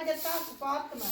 de taco, Fátima.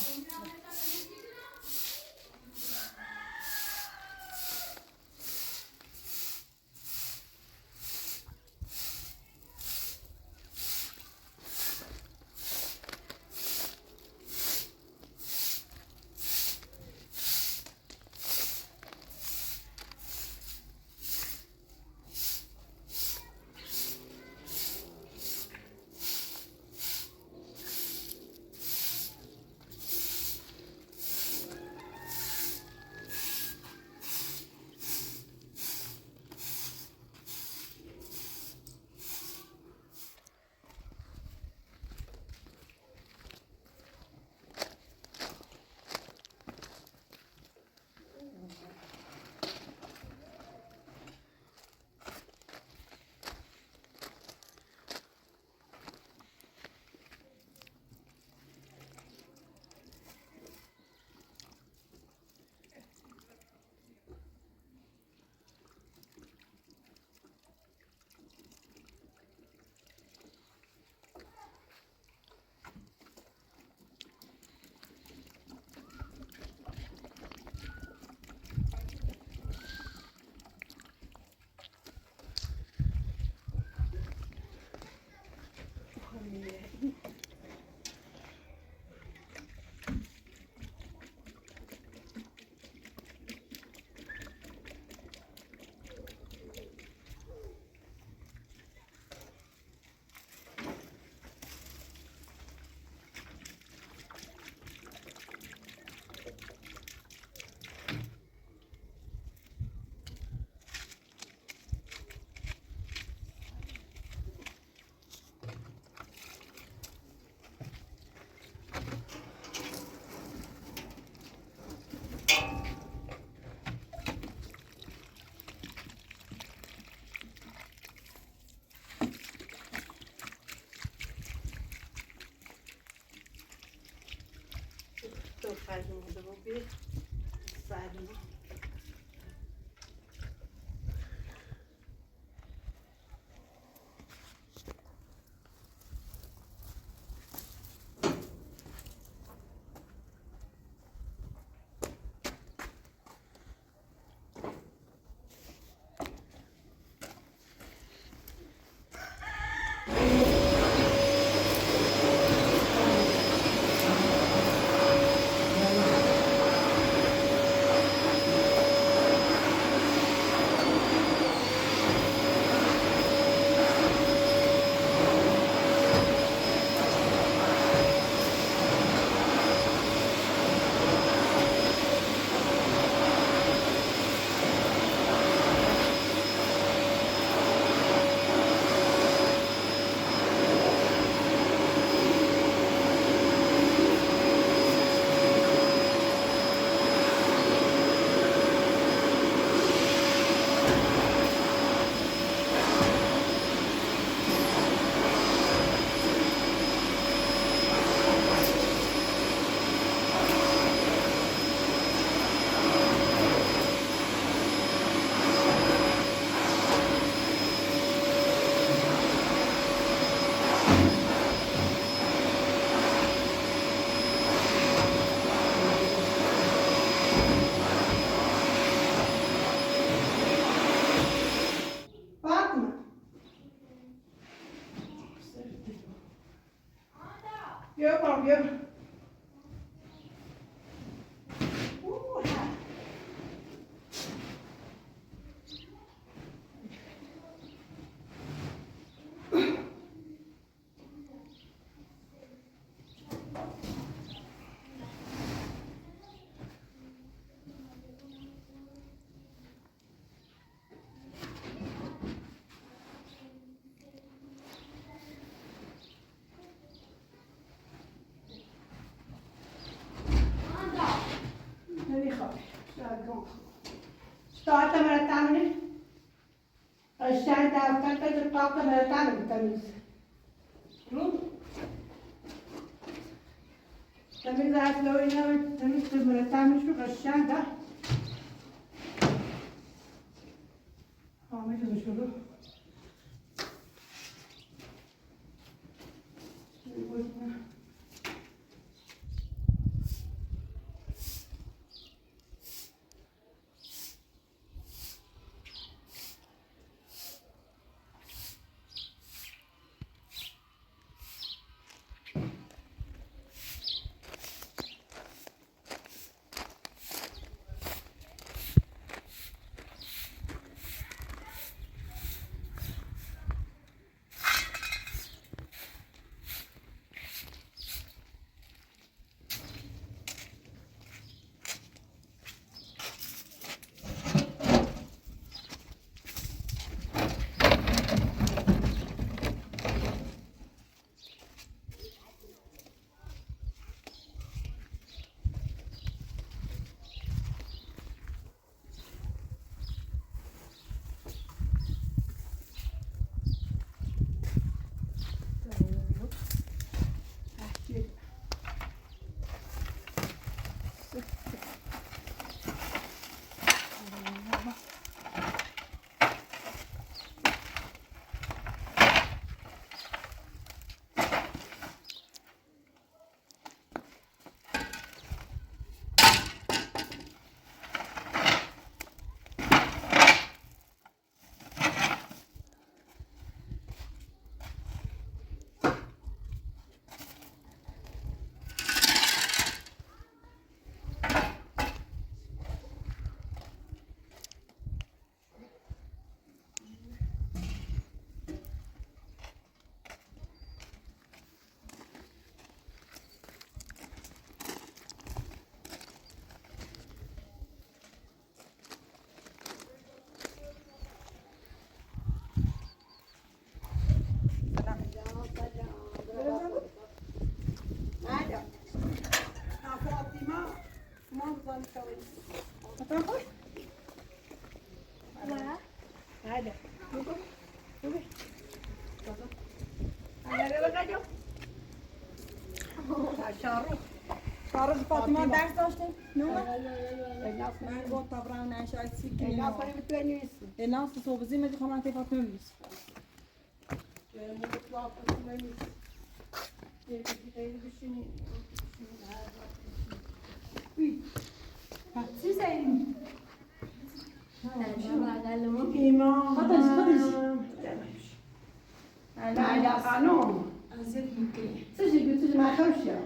Estou fazendo uma devolver. Fazendo. Eu não, eu. Starta med detta nu. Och sen där kan du prata med detta nu. تمام عارف لو انا تمام مرتاح شو غشان ده ما كده شو جو شارو شارو فاطمه درس داشته؟ نه الناس من با طبرا نشای سیکی الناس اللي بتونس الناس صوب زي ما دي خمان تفات نمس إمام لا لا قانون ازيد ممكن تجي ما خوشة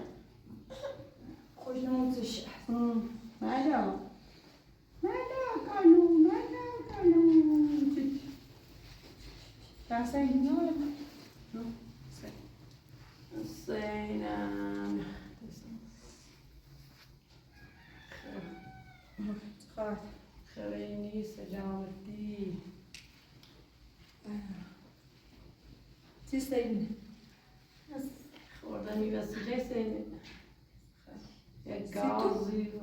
خوش نموتش ما لا قانون درسای نه سينام خلاص خليني سجامتي تستاهل خوردنی وسیله سین یک گازی و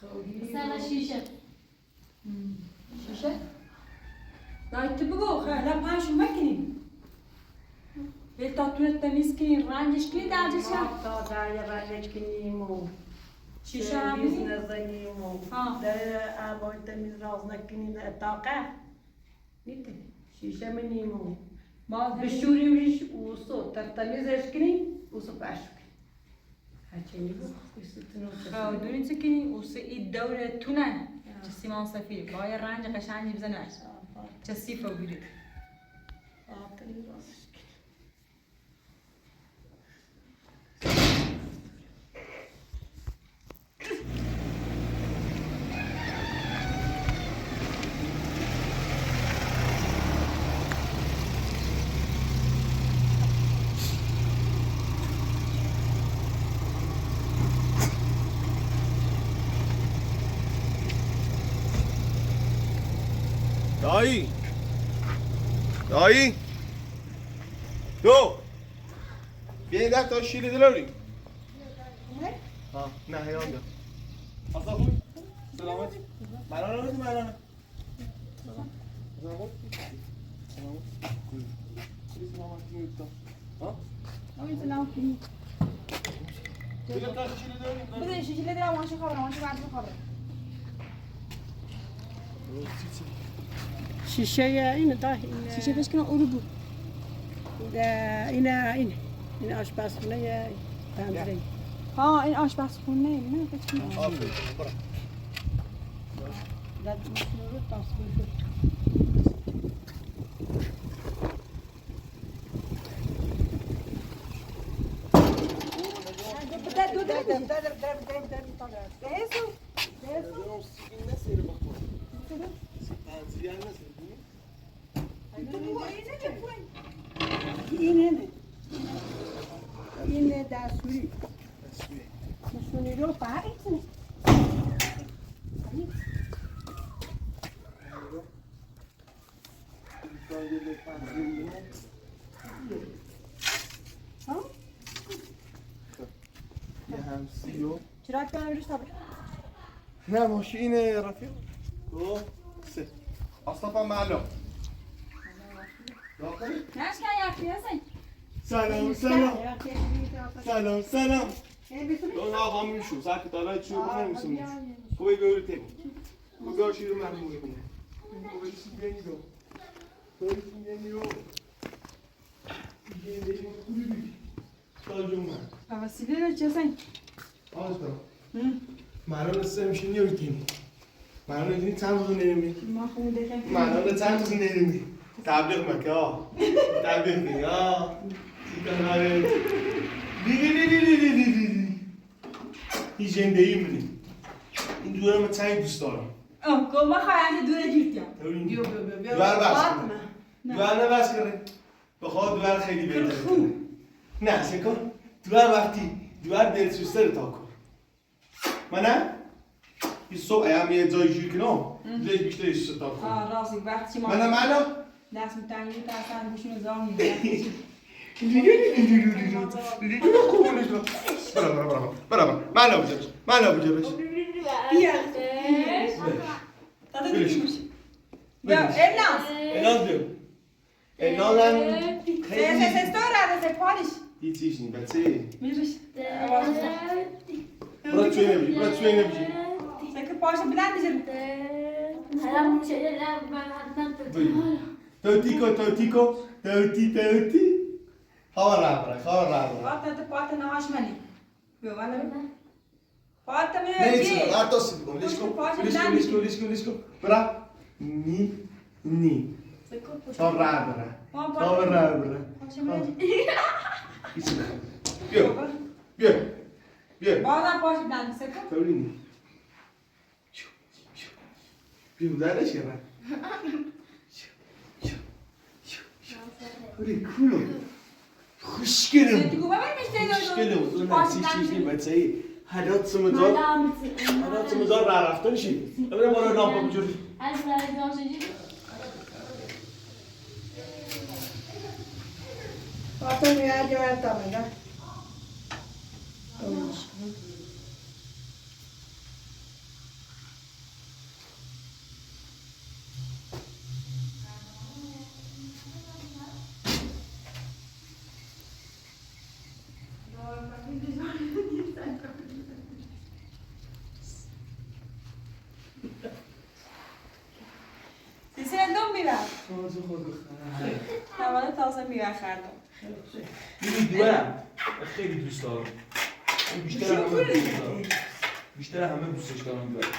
خوری سنة شيشة شيشه لا تبغوا لا باش مكني التاتوات تمیز کنین رنگش کنین درجش تا در رنج کنیم و شیشه هم سرویس کنین؟ نزنیم و ها. در عبای تمیز راز نکنیم اتاقه نیده شیشه منیم و باز بشوریمش و سو تمیزش کنیم و سو پش کنیم هرچی بود دونی چه کنی و سعید دوره تونه چه سیمان سفید با یه رنگ قشنگی بزنه چه سیفه بگیرید تمیز رازش کنیم دایی دو بیا این ده تا شیری دلاری ها نه هیان ده اصلا خوی سلامتی مرانه رو مرانه بده شیشه لده رو ماشی خبره ماشی بعد خبره شیشه این ده شیشه بش کنه او رو بود این آشپزخونه پنجره ها این آشپزخونه نه فکر کنم آفرین برو در ماشین رو تصویر این دستوری دستوری رو فهمید چرا کنم روش تابه نه ماشین رفیق دو سه اصلا معلوم داخلی نش کن یکی هستن سلام اون آقا میشو ساعت داره چی بکنم میسونی خوبی گوری تیم بگاه شیر من موی کنم خوبی چی بینی دو خوبی چی بینی دو بینی دو خوبی بی سال جون من وسیله رو چه هستن آز برم معلوم نسته میشه نیوی تیمی معلوم نکنی چند روز نرمی ما خود دکم معلوم چند روز نرمی تبلیغ مکه ها تبلیغ می ها سیکن هاره این جنده ای منی این دوره من چند دوست دارم گم ما خواهند دوره گیرتیم دوار بس کنه دوار نبس کنه بخواه دوار خیلی بهتر کنه نه سکن دوار وقتی دوار دلسوزتر تا کن من نه این صبح ایم یه جای جوی کنم جای بیشتر ایست تا کن راستی وقتی ما من نه دست میتنگی ترسن گوشون زار میگیرن برابر من بجرش بیا داده بلش. دیگه بیا الناس الان بیا نالن خیلی Stora, پالش. هیچیش نی بچه میرش. برو توی نبیجی برو توی نبیجی سکه پاش بلند میشه. توتیکو توتی خواه رابره پات پات نهاش منی. بیا والا. پات نه میره. نیست آرتاسی بگم لیشکو برا نی تا رابره پاش میره. بیا بازم پاش بلند سکه. تولی نی بیا درش کرد Hörru, kul. خوشگلم. خوشگلم. اون نسیچی بچه‌ای. حالات سمزار راه رفتن شی. ببین ما رو لامپ بجوری. Fatma ya cevap tamam. سیسیل دوم میبر. تازه خود حوالا تازه میبر خردم. این دوام خیلی دوست دارم. بیشتر همه دوستش دارم دوام.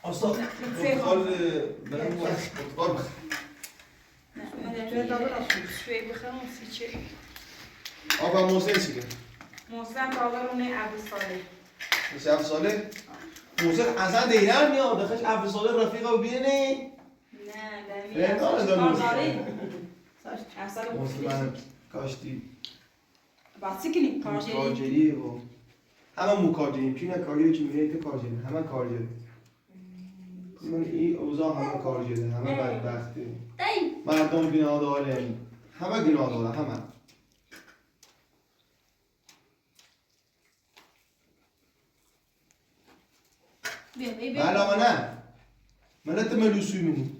اصلا خال برام واسه شوی بخرم سیچه. آقا محسن چیه؟ محسن کاغرونه عبد صالح. مثل 7 ساله؟ محسن اصلا دیرم میاد داخلش 7 ساله رفیقا ببینه نه دمی کارزاری. محسن کاشتی باسی کنی کارجری. کارجری و همه مو کارجری کی نه کارجری که میگه تو کارجری همه کارجری من این اوضاع همه کارجری همه بدبختی مردم گناه داره همه گناه داره همه بله نه ملت ملوسوی منی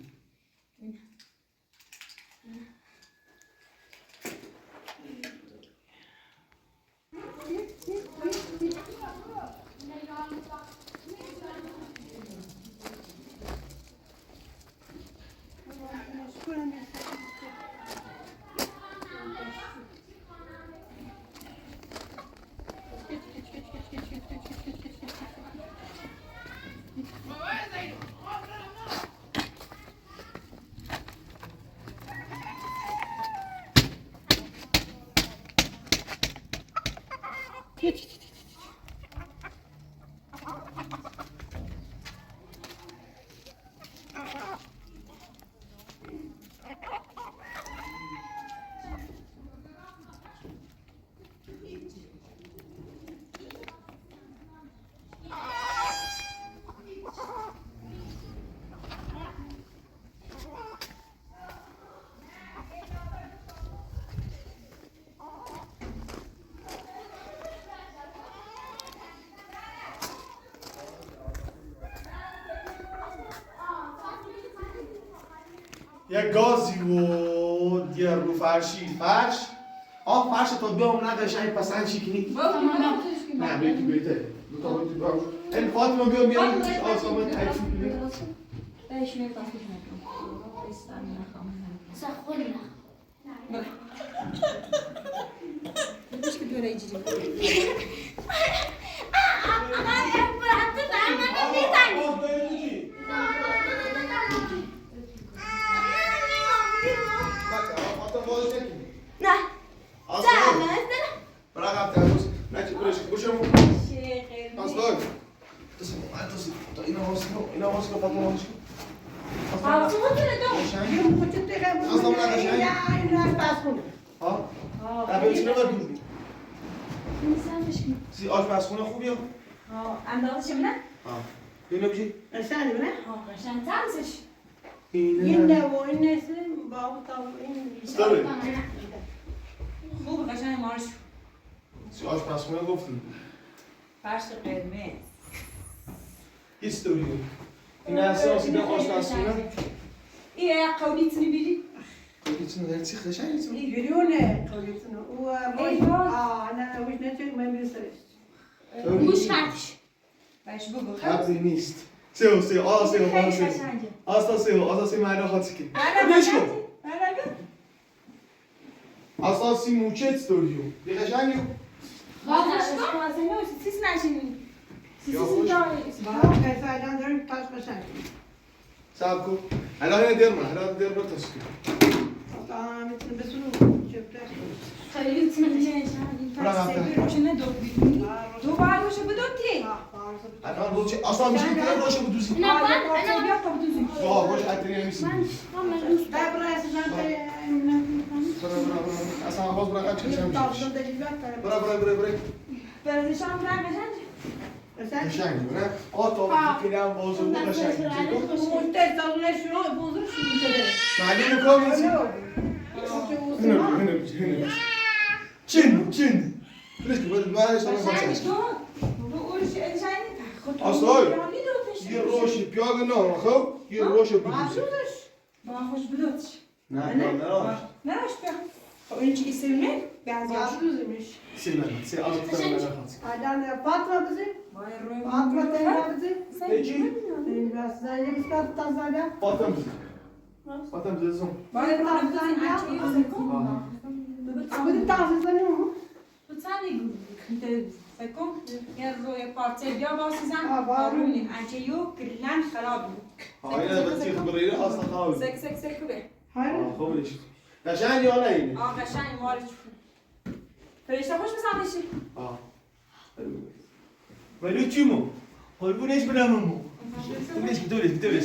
یک گازی و دیگر رو فرشی فرش فرش تا بیام نقشنگ پسند شکنی نه بیتی بیته این فاطمه بیام بیام آسامه تایید شکنی دایش میرم تاسیش میکنم. استان نخوام. سخونی مش كده ولا يجي. آشپزخونه خوبیه؟ اندازش منه؟ اینو بچی؟ قشنگه نه؟ قشنگ ترسش. این نه و این نیست بابا تا این استوری. خوب قشنگ مارش. آشپزخونه گفتیم. فرش قرمز. استوری. این اساسی به آشپزخونه. که قولیتنی بیلی قولیتون در چی خشنیتون؟ يقولون قولتنا أيوة. انا وش نجي ما بيصيرش موش خرش باش بگو خبری نیست سه آسا معنا خاطی که نش کن اساسی موچت ستوریو دی قشنگی سیس نشینی ما فعلا داریم تاش قشنگ صبر کن الان درما تشکیل اصلا میتونه بسونو چپتر خیلی تنه روشنه دو بیدونی دو باید روشه بدوتی الان روچه اصلا میشه که روشه بدوزی انا بیا تا بدوزی روش عطری نمیسی برا اساسا اصلا باز برای چه میشه برای برزشان برای بزنج قشنگی نه آتا میگم بازو بود قشنگی مونتر دارونه شنو بوزر شو میشه معلومه کام نیستی هنا چین بلش که باید بعدش هم بزنج خواهد تو اولش انشانی اصلای یه روش پیاگ نه خب یه روش بدوزی با خوش بدوتش نه نراش بیا خب این چی سلمه بعضی بازوزمش سه آن خواهد بعدن فاطمه بزن فاطمه تینا بزن بچی بس زنی بسکات تازه فاطم زیزم باید بودی تازه زنی سکم یه روی پارچه بیا باسیزم آرومیم انچه یو گرلن خراب بود های بچی خبری را اصلا خواهد سک ببه خوب نیست قشنگ یا نه اینه قشنگ مارش فرشته خوش بسندشی ولی چی مو قربونش برم مو دولش بیا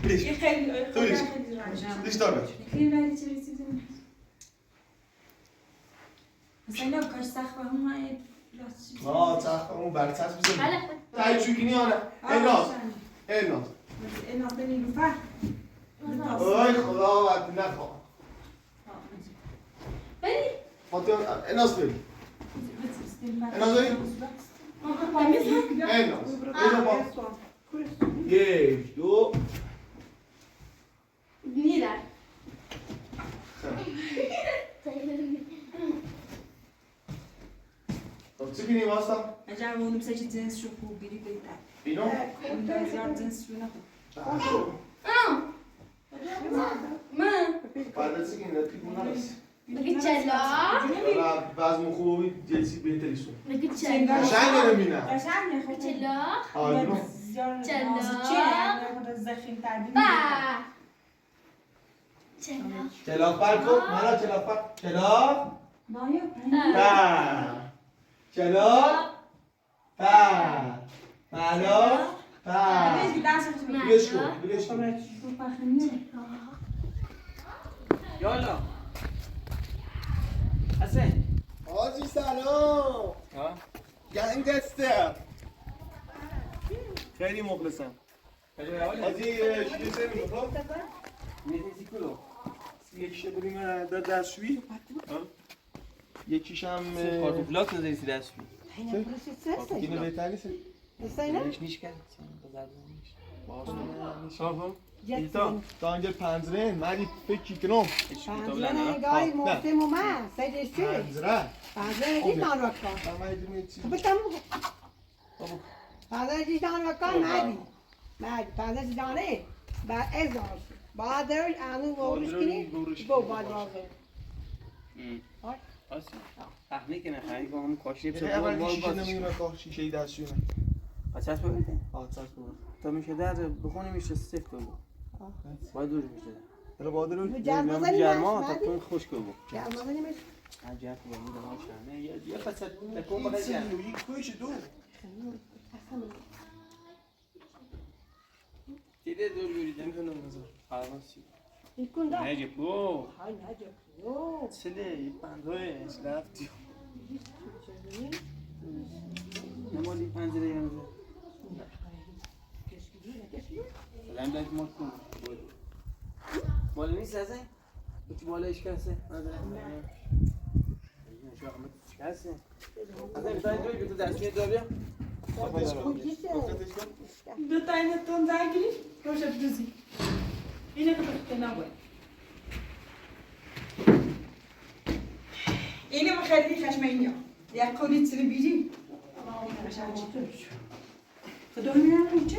یه خیلی دیش دارم خیلی ولی چه رسیدیم مثلا کاش سخت با همون سخت اون برچسب بزن بله تایی چوکینی آنه الناز الناز به نیلوفر آی خدا وقتی نخواه بلی فاطمه الناز بری الناز بری الناز یک دو نیدر چی بینی واسه؟ اگر اونم سه جنس شو خوب بیری بیتر اینو؟ اون بسیار جنس شو نخود من بعد از اینکه نتیجه نرسید بگی چلا وزن خوبی جنسی بهتری سون بگی چلا قشنگ نمی‌بینم قشنگه خود چلا آینو بسیار چلا. نازکه خود زخیم تبدیل با چلا چلاف پر کن مالا چلاف پر چلاف بایا پر چلاف پر مالا پر بیش دست بلش کن یالا حسین حاجی سلام گنگستر خیلی مخلصم حاجی شیشه میخوام میدونی کلو یکیشه بریم در دستشویی یکیشم کارتوفلات نزدیک دستشویی اینو بهتر نیست هیچ نیش کرد تا اینجا پنجره مردی فکر کنم پنجره گاهی موسم اومد سیدش چی؟ پنجره دیش دان وکان پنجره دیش دان وکان مردی پنجره دیش دانه بعد ازاش بعدش انو بورش کنی با بعد رازه تحمیل کنه خیلی با هم کاشی بشه اول شیشه نمیدونم که شیشه دستشویی پس هست ببینید چسب تا میشه در بخونی میشه سفت کنه باید دور میشه حالا باید رو گرما تا کن خوش کنه گرما زنیمش عجب کنه دماغ شرمه یه فصل تکون بده جرم یک کویش دو دیده دور یوریدم نمیدونم نظر حرماسی یکون دا نجه پو های نجا سله یه پنجره رفتی نمالی پنجره یه نزه لم داد مات کن مال نیست ازه تو بالایش کسه نداره شو احمد کسه ازه بتای دوی تو دستگیر دار بیا رو تاین تون زنگیری روش بدوزی اینه که تو نبود اینه ما خیلی خشمگینی یک قولی تری بیری خدا میرم چه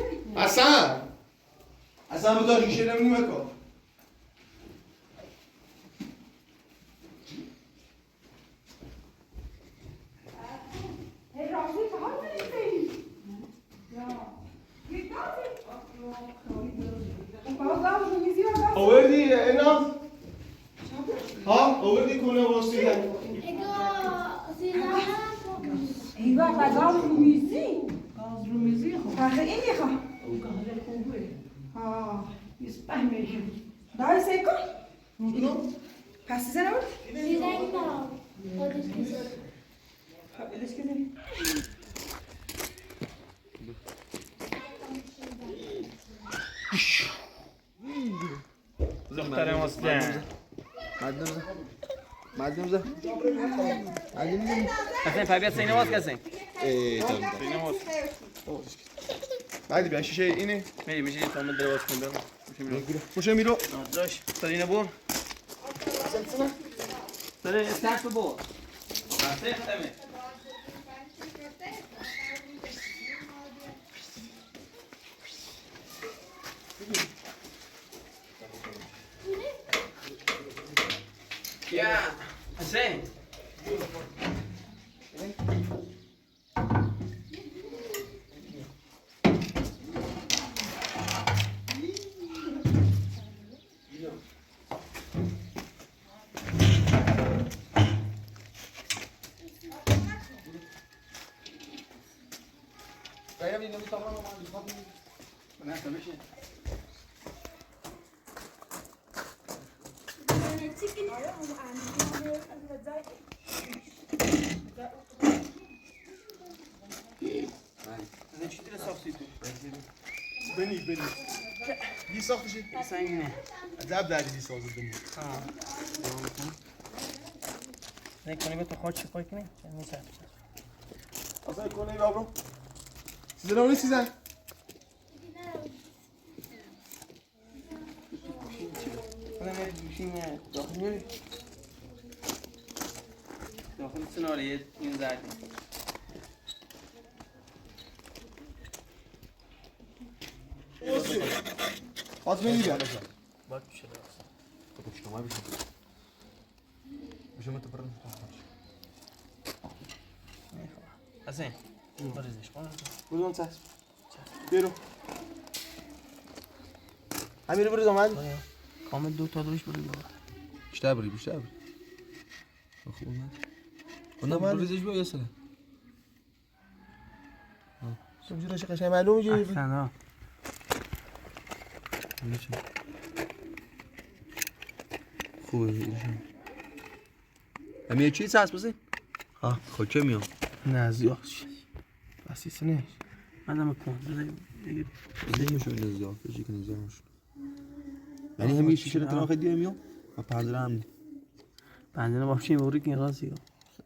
حسن بذار ریشه نمونی مکن آوردی اینا؟ ها؟ آوردی کنه واسیدن ایوه غذا رو میزی غذا رو میزی خب فقط این یه خواه ها یسپه میشم دای سیکن پس دیزه نبود؟ خب ایلش که داری دختر مسلم مردم حسین پای بیا سینه باز کسین سینه باز بعد بیا شیشه اینه میشه یه تامه در باز کن برم پوشه میرو داش سینه بور سره استاک بور سه ختمه Yeah, Hassan. بنی دی ساخته شد سنگینه عذاب داری دی ساخته بنی نکنی به تو خود چی پای کنی؟ میشه اصلا کنه بابرو سیزن اونی سیزن خدا میری دوشین داخل میری داخل سناریه این زردی فاطمه میگه باید میشه بشه متبرن حسین بریزش بردون ساس بیرو همین رو بریزم عادی کامل دو تا دوش برید بیشتر بری خوب اومد اون بریزش بیا یسه سمجوره قشنگ معلوم میگه احسن ها خوبه همین چی هست بسید؟ ها خوکه میام نه زیاد بس ایسه نیست مدام کن دیگه میشه زیاد فیزیک نزامش یعنی همین شیشه رو تنها خیلی میام و پنجره هم نی پنجره بابشین بوری که رازی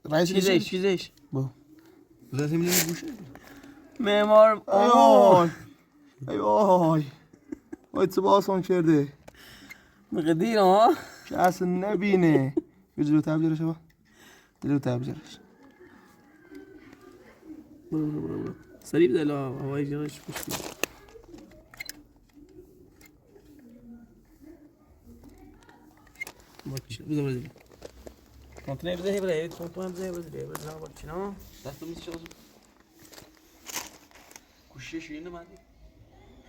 رئیس چیزش با بذار همین گوشه معمار ای وای تو آسان کرده مقدیر ها که اصلا نبینه یه جلو تبجرش با جلو تبجرش برو سریع بده لا هوای جرش پشتی باچ بده کنتنر بده بره کنتنر بده باچ نه دست میز شو گوشه شینه مادی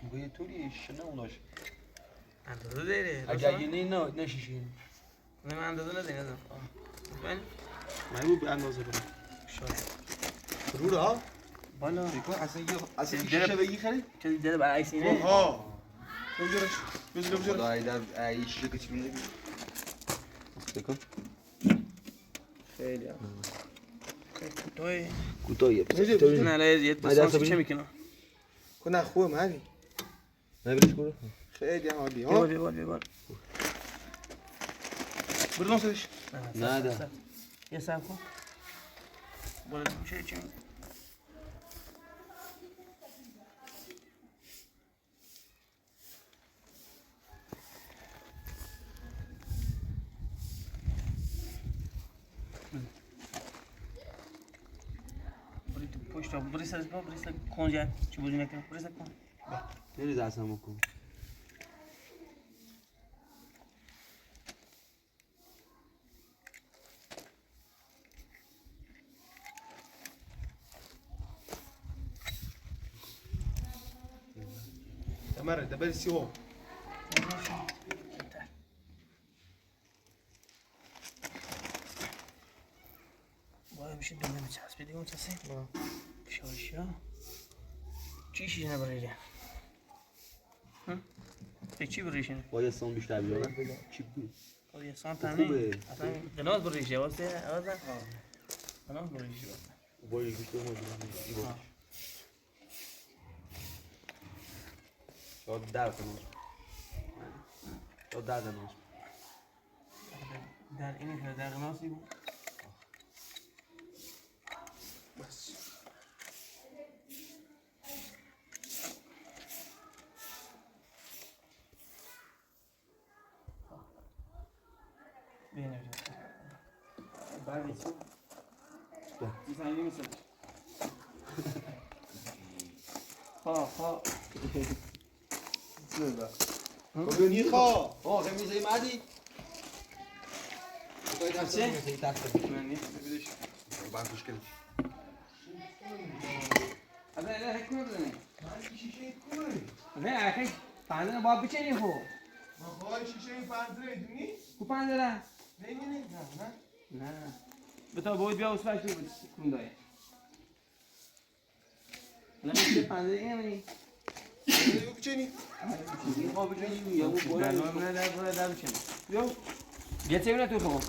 میگه طوری شنه اوناش اندازه داره اگه یه نه نشیشه نه من اندازه نداره نه من محبوب به اندازه کنه شاید رو را بالا دیگه اصلا شیشه بگی خرید چیزی داره برای سینه ها بجرش بجرش خدای در ای شیشه کچی میگه بکن خیلی کوتاه کوتاهیه نه لازم دست چه میکنه کنه خوبه معنی نبرش برو خیلی هم عالی ها بیار بردون سرش نه ده یه سب کن بالا چه چه بریسه کنجه چه بودی نکنه بریسه کن نریز اصلا بکن تمره دبل سیو وای میشه دونه میچسبه دیگه متصل شاشا چیشی نبریده به چی بریشن با یه سان بیشتر بیارن چی بود یه سان تامین اصلا گناز بریشه واسه آزا گناز بریشه با یه بیشتر مونده شاید در کنم شاید در کنم در این که در گنازی بود بس بینه بعد چی میسانی میسانی ها ببینی خواه آه میزه مردی چه؟ من نیست بعد خوش کنی ابا لا هيك ما بدنا من شیشه کوره نه اخي پنجره باید بچینی خو من خواهی شیشه این پنجره ایدونی؟ کو پنجره نمیدونی؟ نه نه بتا باید بیا وسواش تو کن دای نه میشه پنجره اینه منی پنجره بچینی؟ این خواه بچینی یا اون بالا نه در بچینی بیا بیا چه تو خو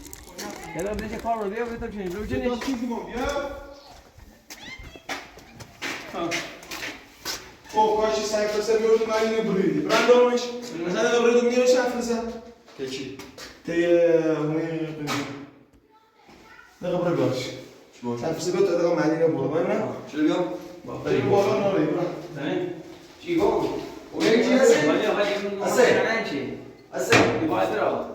یه بده کار رو بیا بتا بچینی رو بچینی بیا چیزی ما بیا خب کاشی سنگ پسر بیارد من اینو بریدی برند آمش مثلا برید میروش حرف بزن که چی؟ اونه دقیقه برای بیارش سنگ پسر بیارد دقیقه من اینو برو من نه؟ چرا بیام؟ بریم بالا ناره برند زمین چی گو اونه چی هستی؟ ولی آقا چی اصلا باید را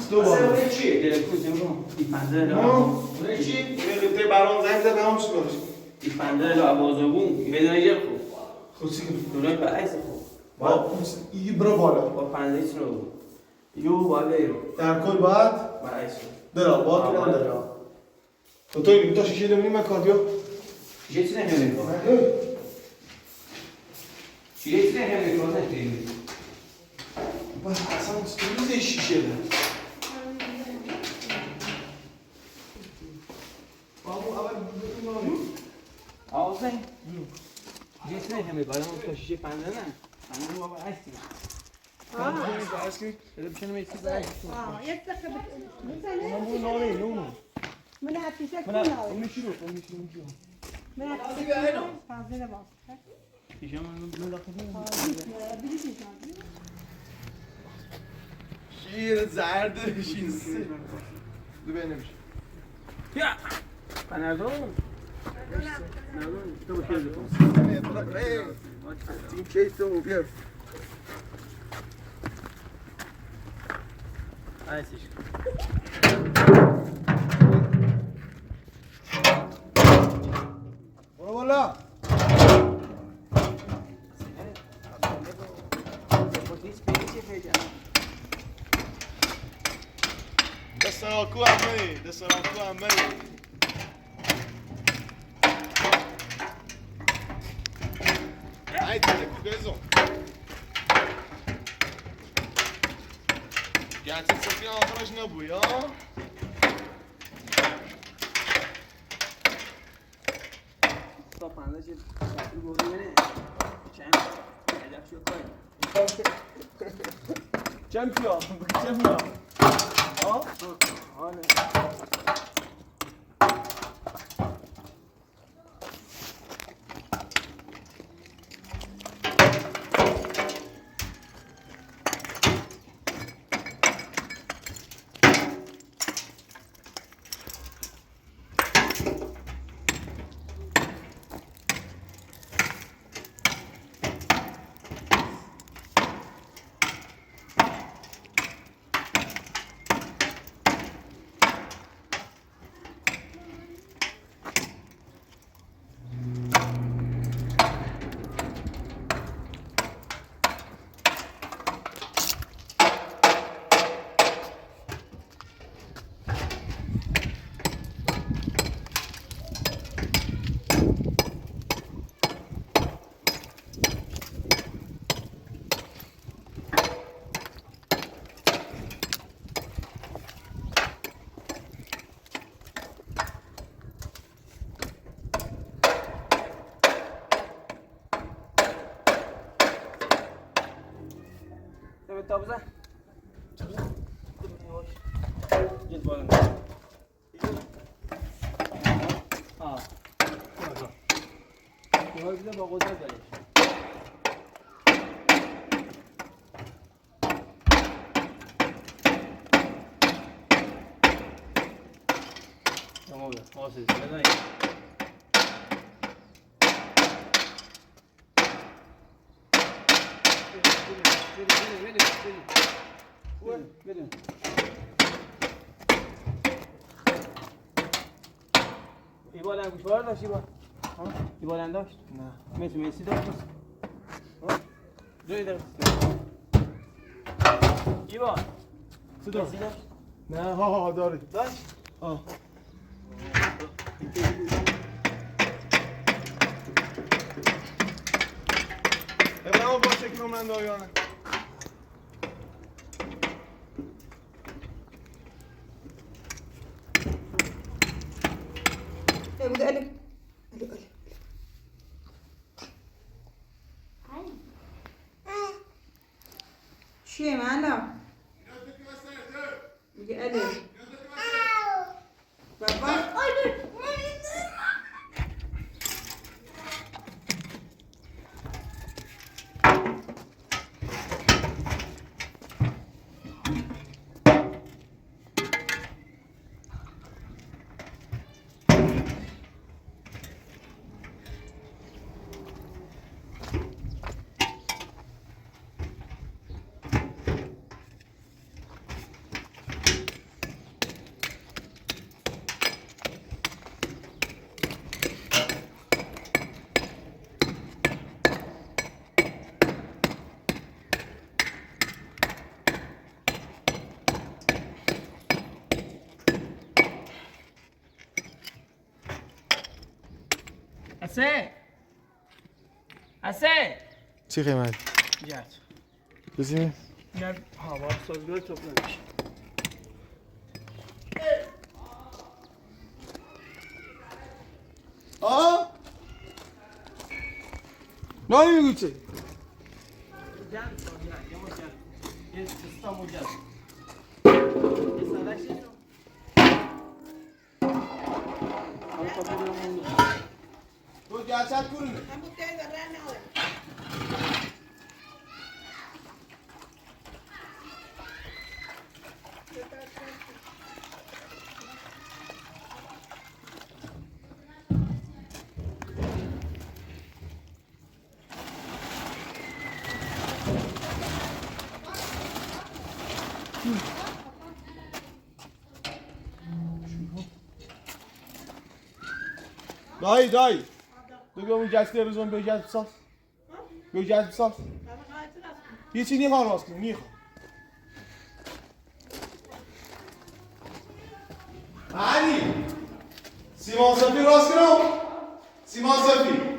دو بار اونه چی؟ دل کوزیم رو این پنجره اونه چی؟ اونه قبطه برام زنگ زد همون چی بیارش این پنجره رو عبازگون بدون یه خو خود چی کنی؟ دونای برعکس خو با ای برو بالا با پنجره چی رو یو بالا رو در کل باید برعکس درا باید کنم درا تو توی تا شیشه نمونی من کار چی چی نمی‌کنه چی چی نمی‌کنه بس اصلا چطوری شیشه ده بابو اول بگیم آوازه چی نمی‌کنه تو شیشه پنجره نه پنجره بابا هستی بده بشن میسی برعکس یک دقیقه بزنه من ناره نونو من هتیشه من کنم اون شروع من هتیشه کنم فاضل باز شیشه من داخل شیر زرد شیسته دو بینمش یا پنجره تو بخیر تیم کیتو بیار هستش برو بالا دستراکو همه دستراکو همه Haydi de bezon. Gerçek satın arkadaş ne bu ya? تا پنجره چه شکلی بودی منه چند عجب شد کاری Champion. Champion. Ha? آره تا بزن جد بالا یه بزن با قدرت دارش تمام خلاص بزن بدون ایبال هم گوشوار داشت ایبال هم داشت؟ نه مثل میسی داشت؟ جایی داشت؟ ایبال میسی داشت؟ نه ها داره داشت؟ ابراهیم با شکل من دایانه چیه معلا؟ میگه الف بابا اسه چی قیمت؟ جد بزنیم جد هوا سازگار توپ نمیشه نه میگو چه؟ جد یه مجد یه ستا مجد یه سالش تو gerçek kurunu. Ben bu teyze ben ne alayım? Dayı. Dur bir gelsene rezon bir gel sal. Bir gel sal. Hiç niye kalmaz ki? Niye? Ali. Simon Safi Roskino. Simon Safi.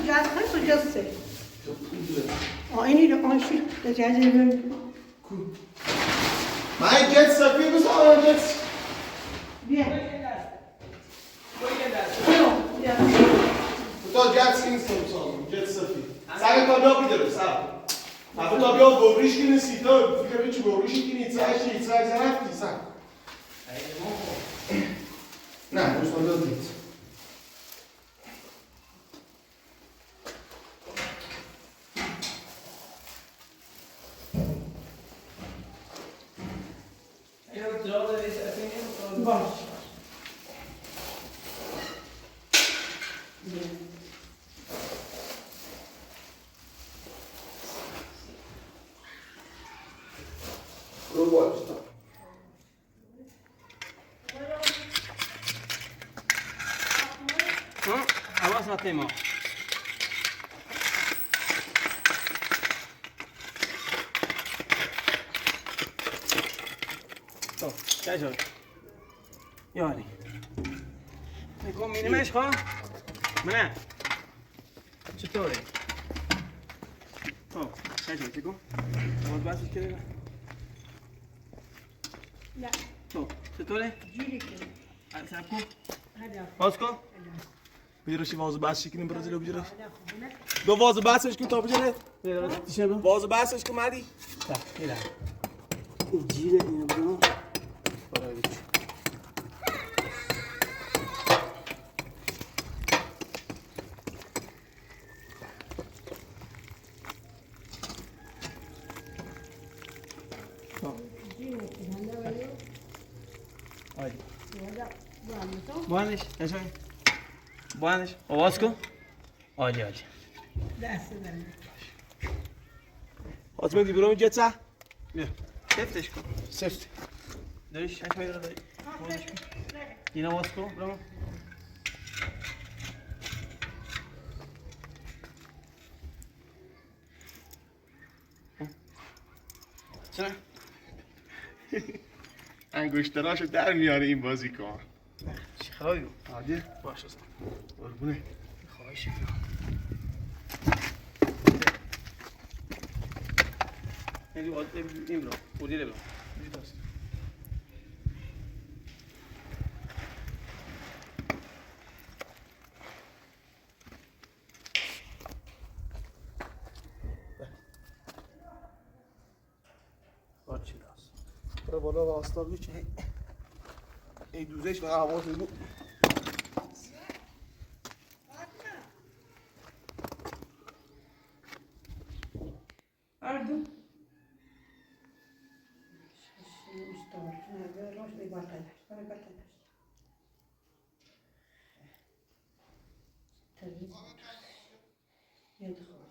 جاز خیلی جازه. اینی رو آنشی دجاجه بر. من جت Safi بسازم جت. بیا. تو جت سینگس بسازم جت Safi. سعی تا بیا بیدرم سعی. اما تا بیا گوریش کنی سیتا فکر بیچ گوریشی کنی ایتسایشی زرفتی سعی. نه دوستان دادید. باش. حواس نتیما تو چه شد یاری میگم مینیمش خواهم منه چطوری تو چه شد بگم باز بسش کرده لا تو چطوره؟ جوری که سب کن هذا باز کن بجرشی وازو بس شکنیم برزیلو بجرش هذا خوبه دو وازو بسش کن تا بجره شبه وازو بسش کن مدی میرم این جیره اینو برو بانش قشنگ بانش آواز کن عالی عالی دست بزن آتمه دی برو گتسا بیا سفتش کن سفت داری 6 مایل رو داری بانش کن این آواز کن برو چرا؟ انگشتراشو در میاره این بازیکن چی خواهی؟ عادی باش است قربونه خواهش میکنم یعنی این برو بودیره برو برو بالا و آستا بیچه ای دوزش و حواس بگو أردو مستوى أنا روش بيبطلش أنا بطلش تبي يدخل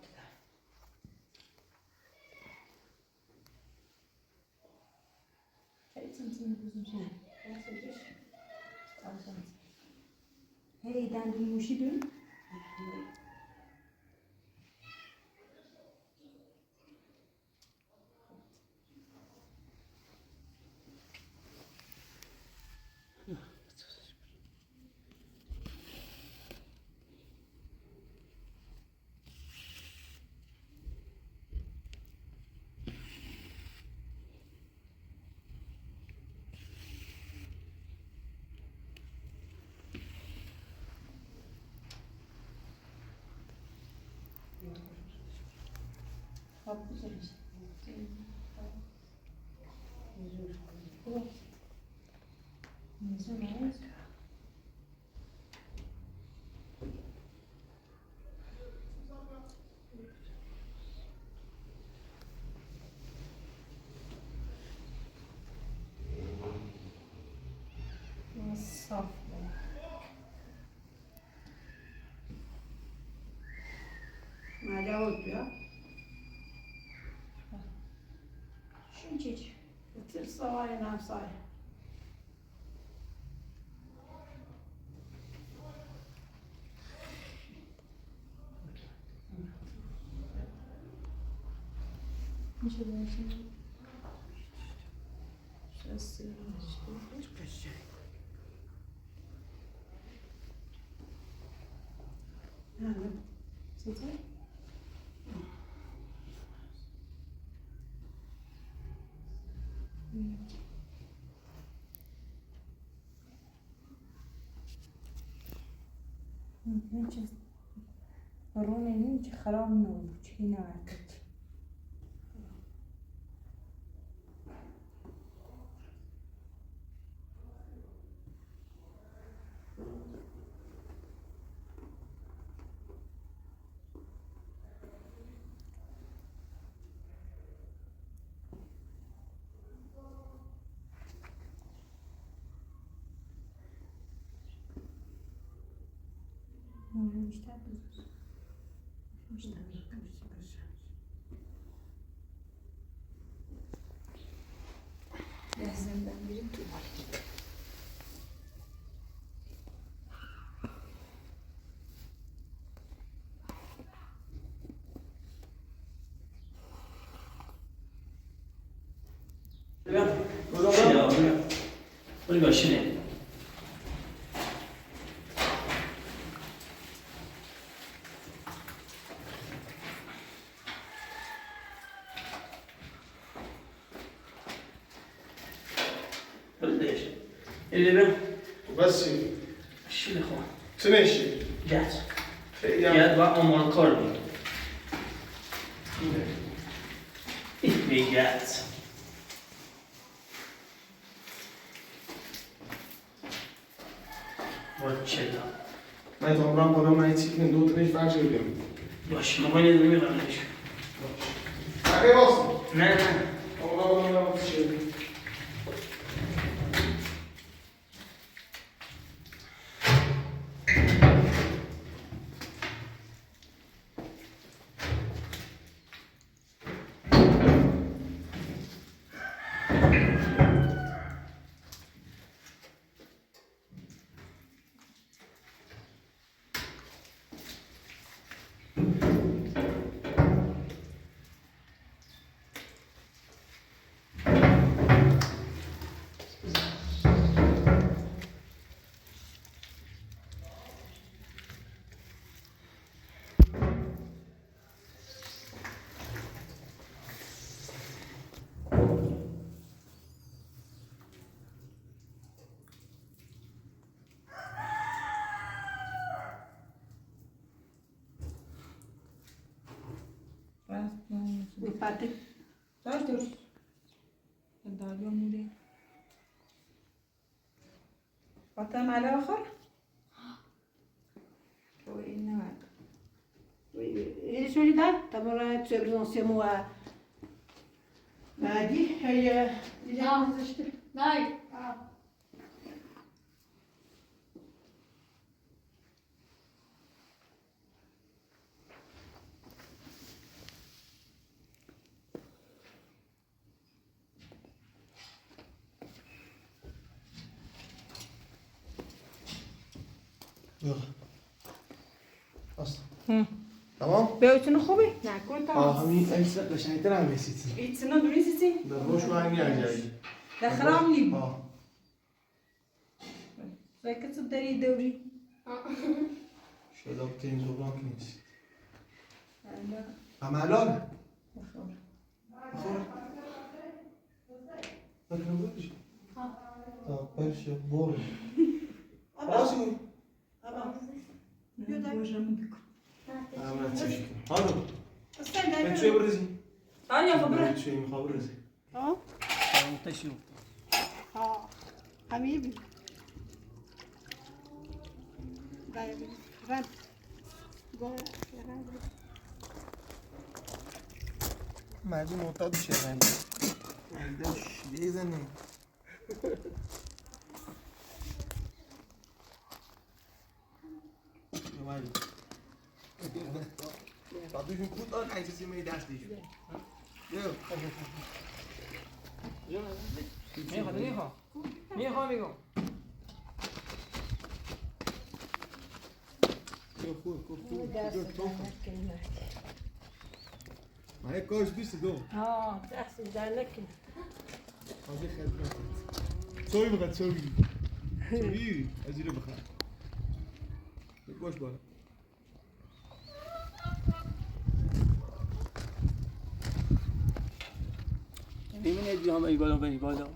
هی دندون موشی دون صاف ما جاوبت يا شو نجيج تصير صوايا نعم صاير برونه نيجي خراب نوم هنا عكت لازم بنبرد تواليت Oliver, schnell. بدهش اللي بهم بس چی؟ شیل خو چه نشی؟ جات خیلی هم یاد با آمان کار بید میگت باید چلا من تا عمرم بالا من چی کنم دو تنش فرش بگم باش ما باید نمیقدرش بقیه باست نه نه عمرم بالا من چی بگم Empate. داشت درست الداليوم نوري وتم على آخر وإنه Ele solidar, tava lá sobre não ser moa. Nadi, aí Nei. اصلا هم. تمام؟ بيوتنا خوبي ناكل تمام همین عکس قشنگتر هم رسید ایتسنا دوری سیسی در روش من نگردی دخرام نیم ها زيك تصدري دوري شده بتین زبان که نیست اما الان بخور نکنه بودش تا برش بور راسو اما چشم هانو بچه برزی آنيا خبره بچه میخواه برزی اه تشو اه حبيبي رد مردی معتاد میشه رنگ مردش بیزنه مردی بعدش میکود آن عجیزی می دست دیشو میخوام میگم ما هيك كوش بيس دو اه تحسن ذلك هذه خدمة سوي بغا تسوي سوي اجري بخا كوش بالا ببین ادی هم ای بالا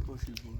خوشی بود